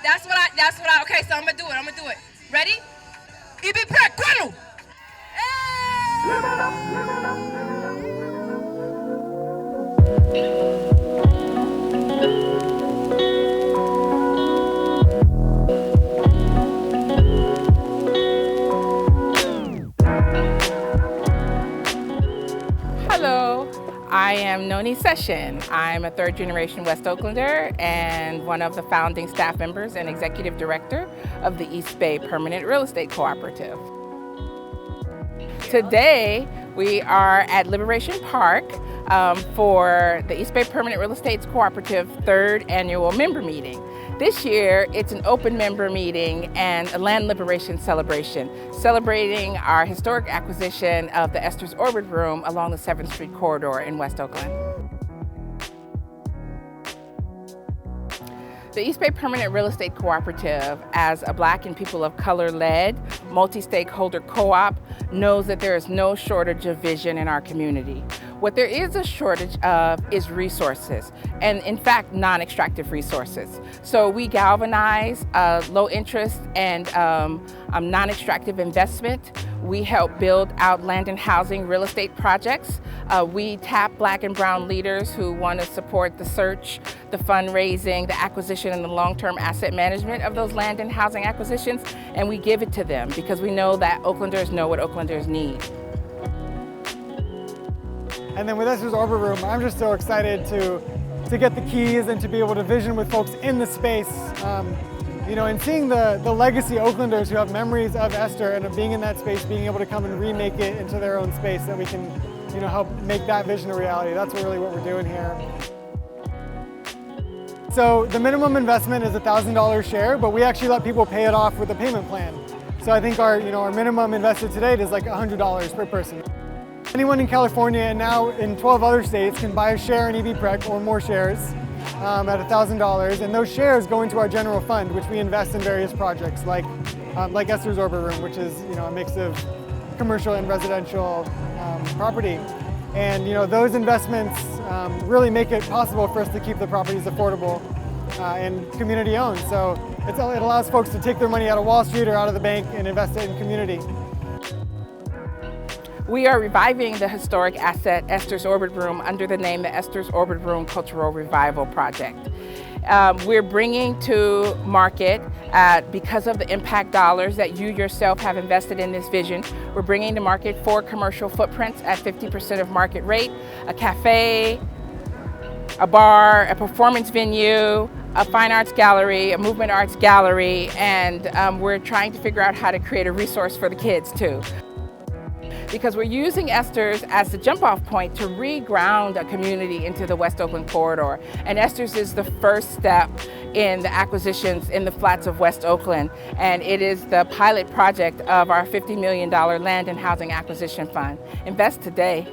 Okay, so I'm gonna do it. Ready? PREC, cuando? Hello, I am Noni Session. I'm a third-generation West Oaklander and one of the founding staff members and executive director of the East Bay Permanent Real Estate Cooperative. Today, we are at Liberation Park for the East Bay Permanent Real Estate Cooperative third annual member meeting. This year, it's an open member meeting and a land liberation celebration, celebrating our historic acquisition of the Esther's Orbit Room along the 7th Street corridor in West Oakland. The East Bay Permanent Real Estate Cooperative, as a Black and people of color-led, multi-stakeholder co-op, knows that there is no shortage of vision in our community. What there is a shortage of is resources, and in fact, non-extractive resources. So we galvanize low interest and non-extractive investment. We help build out land and housing real estate projects. We tap Black and brown leaders who want to support the search, the fundraising, the acquisition, and the long-term asset management of those land and housing acquisitions, and we give it to them because we know that Oaklanders know what Oaklanders need. And then with Esther's Orbit Room, I'm just so excited to get the keys and to be able to vision with folks in the space. And seeing the legacy Oaklanders who have memories of Esther and of being in that space, being able to come and remake it into their own space, that we can help make that vision a reality. That's really what we're doing here. So the minimum investment is a $1,000 share, but we actually let people pay it off with a payment plan. So I think our minimum invested to date is like $100 per person. Anyone in California and now in 12 other states can buy a share in PREC or more shares at $1,000, and those shares go into our general fund, which we invest in various projects like Esther's Orbit Room, which is a mix of commercial and residential property. And those investments really make it possible for us to keep the properties affordable and community owned. So it allows folks to take their money out of Wall Street or out of the bank and invest it in community. We are reviving the historic asset Esther's Orbit Room under the name the Esther's Orbit Room Cultural Revival Project. We're bringing to market, because of the impact dollars that you yourself have invested in this vision, we're bringing to market 4 commercial footprints at 50% of market rate, a cafe, a bar, a performance venue, a fine arts gallery, a movement arts gallery, and we're trying to figure out how to create a resource for the kids too. Because we're using Esther's as the jump-off point to reground a community into the West Oakland corridor. And Esther's is the first step in the acquisitions in the flats of West Oakland. And it is the pilot project of our $50 million land and housing acquisition fund. Invest today.